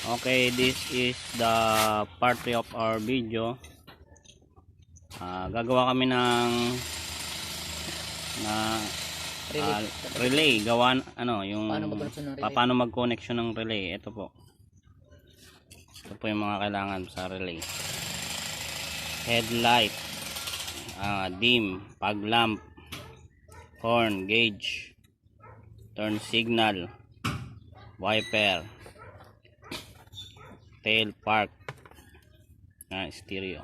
Okay, this is the part 3 of our video. Gagawa kami ng relay. Gawan yung paano mag-connection ng relay. Ito po yung mga kailangan sa relay: headlight, dim, fog lamp, horn, gauge, turn signal, wiper, tail, park, stereo.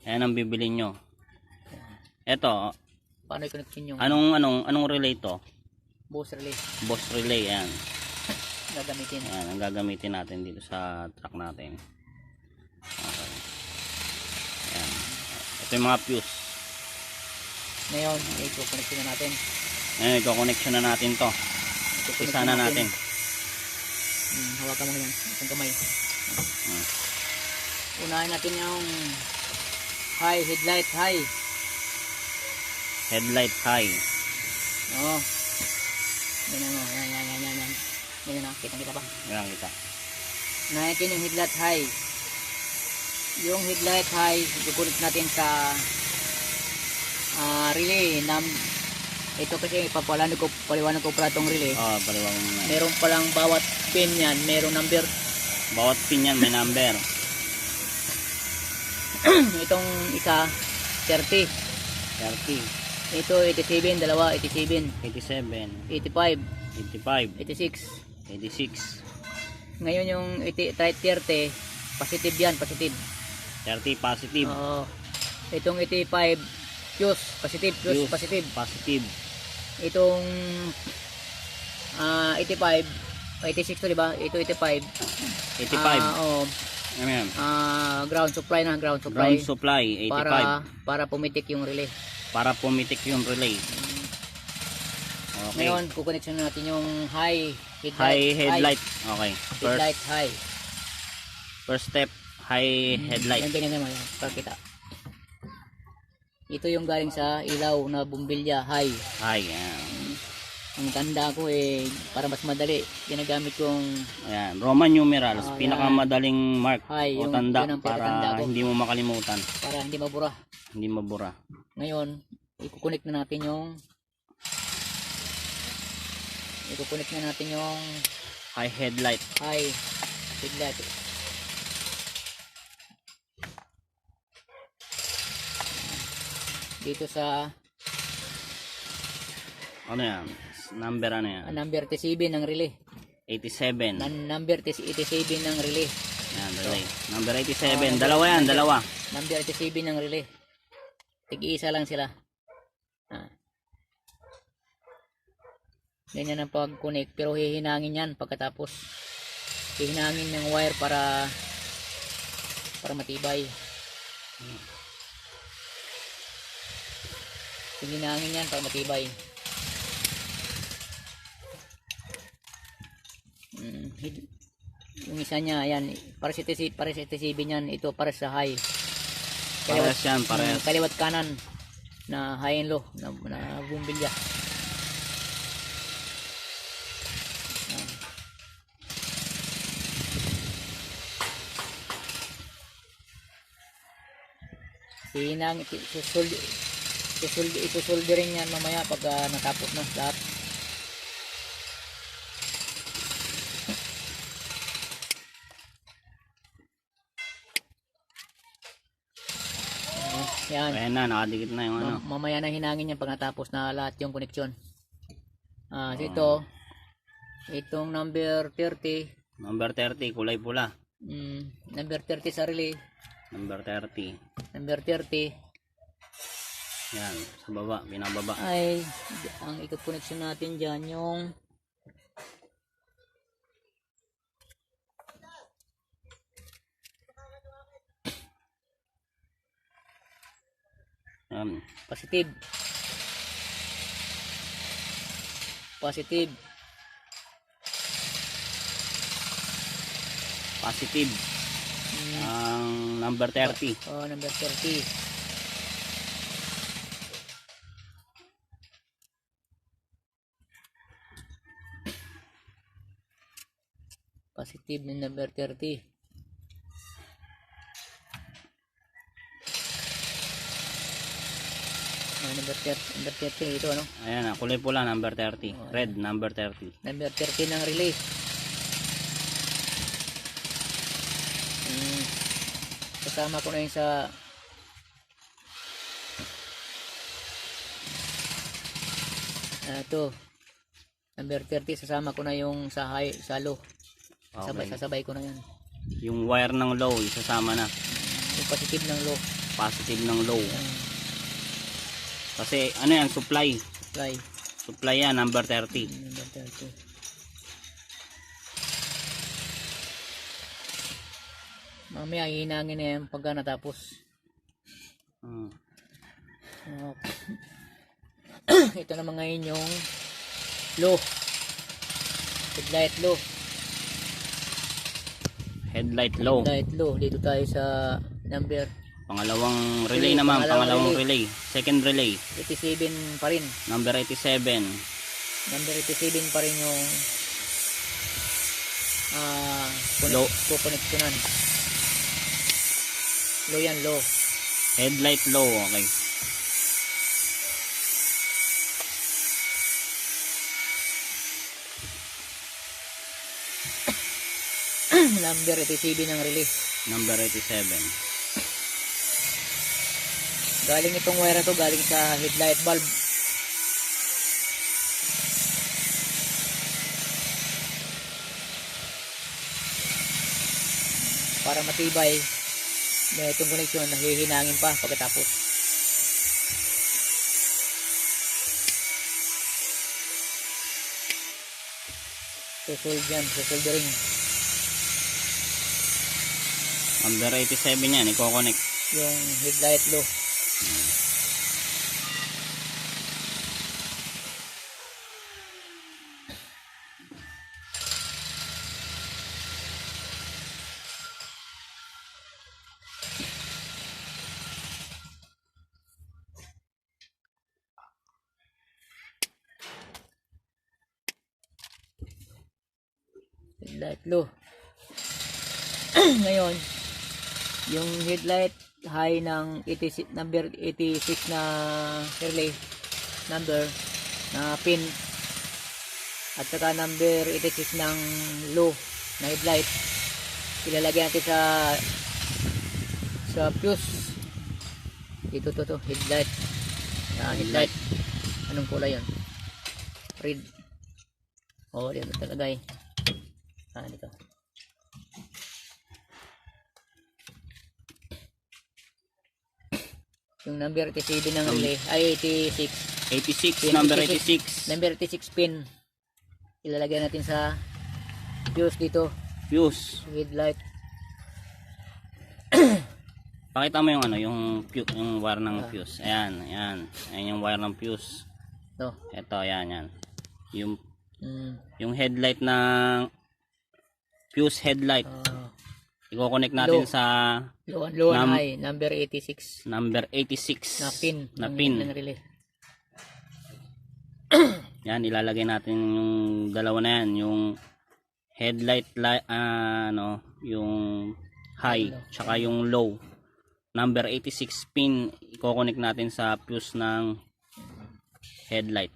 Ayan ang bibili nyo. Eto, paano i-connection yung anong relay to? Boss relay. Boss relay. Ayan, Gagamitin. ayan ang gagamitin natin dito sa truck natin. Okay. Ayan. Ito yung mga fuse. Ngayon i-connection na natin. Ayan, i-connection na natin to. Isa na natin. Hawakan mo yan, isang kamay. Unahin natin yung headlight high. Headlight high. Oo. Ganyan mo. Yan. Ganyan na. Kita pa. Ganyan kita. Unahin natin yung headlight high. Yung headlight high, i-connect natin sa relay. Ito kasi paliwanag ko pala itong relay. Paliwanag mo na. Meron palang bawat pin yan, merong number. Bawat pin yan may number. Itong isa 30. Ito 87, dalawa 87, 87, 85, 85, 86. 86. Ngayon yung 30 positive yan, positive. 30 positive. Oo. Itong 85 fuse, positive. Positive. Itong 85, 86 to, diba? Ito 85. 85. Oo. Ano yan? Ground supply, Ground supply 85. Para pumitik yung relay. Para pumitik yung relay. Okay. Ngayon, kukoneksyon natin yung high headlight. Okay. Headlight high. First step, high headlight. Ganyan naman, para kita. Ito yung galing sa ilaw na bumbilya, high. Yan. Ang tanda ko para mas madali, ginagamit kong Ayan, Roman numerals, pinakamadaling mark high, o tanda para tanda hindi mo makalimutan. Para hindi mabura. Hindi mabura. Ngayon, i-connect na natin yung high headlight. Dito sa ano yan? Number ano yan? Number 87 ng relay. 87. Number 87 ng relay. Yan, relay. Number 87. Dalawa yan, dalawa. Number 87 ng relay. Tig-iisa lang sila. Ganyan ang pag-connect. Pero hihinangin yan pagkatapos. Hihinangin ng wire para matibay. Hihinangin yan para matibay. Yung isa niya, ayan, para sa TCB niyan, ito para sa high. Kaliwat kanan na high and low na bumbilya. Isusolderin yan mamaya pag natapos na lahat. Yan. Ayan na, nakadikit na yung ano. Mamaya na hinangin yan pag natapos na lahat yung koneksyon. Itong number 30. Number 30, kulay pula. Number 30 sa relay. Number 30. Yan, sa baba, binababa. Ay, ang iko-connection natin dyan yung positive. Ang number 30. Number 30. Positive ng number 30. Number 30 ito ano? Ayan, kulay pula, number 30. Red, number 30. Number 30 ng relay. Kasama ko na yun sa ito. Number 30 sasama ko na yung sa high, sa low. Okay. Sasabay ko na yan. Yung wire ng low, isasama na. Yung positive ng low. Positive ng low. Kasi ano yan, supply. Supply yan, number 30. Number 30. Mamaya hihinangin na yan pagka natapos. Ito naman ngayon yung low. Headlight low. Headlight low. Headlight low. Dito tayo sa number Pangalawang relay naman, pangalawang relay. Second relay. 87 pa rin. Number 87. Number 87 pa rin yung low. Kukonektunan. Low yan, low. Headlight low, okay. Number 87 ng relay. Number 87. Galing itong wire na to, galing sa headlight bulb. Para matibay, may itong connection, nahihinangin pa pagkatapos. Susolve yan, susoldering. Number 87 yan, i-connect. Yung headlight low. Headlight low. Ngayon, yung headlight high ng 86, number 86 na relay number na pin at saka number 86 ng low na headlight, ilalagay natin sa fuse. Dito to headlight. Headlight. Anong kulay yan? Red. Oh, dito talagay. Dito. Yung number 87 ng relay ay 86. 86, number 86. Number 86 pin. Ilalagay natin sa fuse dito. Fuse. Headlight. Pakita mo yung ano, yung wire ng fuse. Ayan, ayan. Ayan yung wire ng fuse. No. Ito, ayan, ayan. Yung headlight ng fuse headlight. I-connect natin sa low and high, number 86. Number 86 na pin ng relay. Yan, ilalagay natin yung dalawa na yan, yung headlight yung high tsaka yung low. Number 86 pin, i-connect natin sa fuse ng headlight.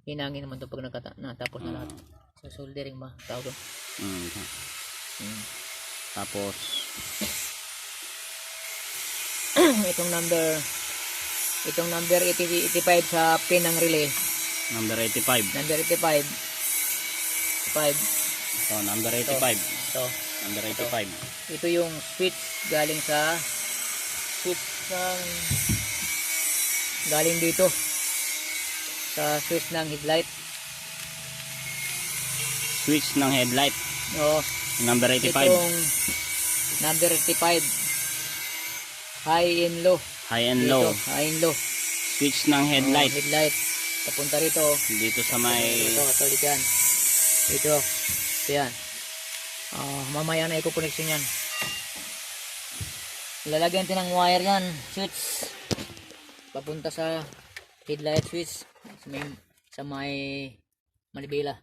Hinangin naman to pag natapos na lahat. So soldering ba tawag doon? Tapos itong number 85 sa pin ng relay. number 85. Number 85. Ito, number 85. Ito. Number 85. Ito yung switch galing galing dito sa switch ng headlight. Switch ng headlight. Oo. Number 85. Itong number 85. High and low. High and low. High and low. Switch ng headlight. Headlight. Papunta rito. Dito sa may... Ito yan. Ito yan. Mamaya na i-connection yan. Lalagyan natin ng wire yan. Switch. Papunta sa headlight switch. Sa may manibela.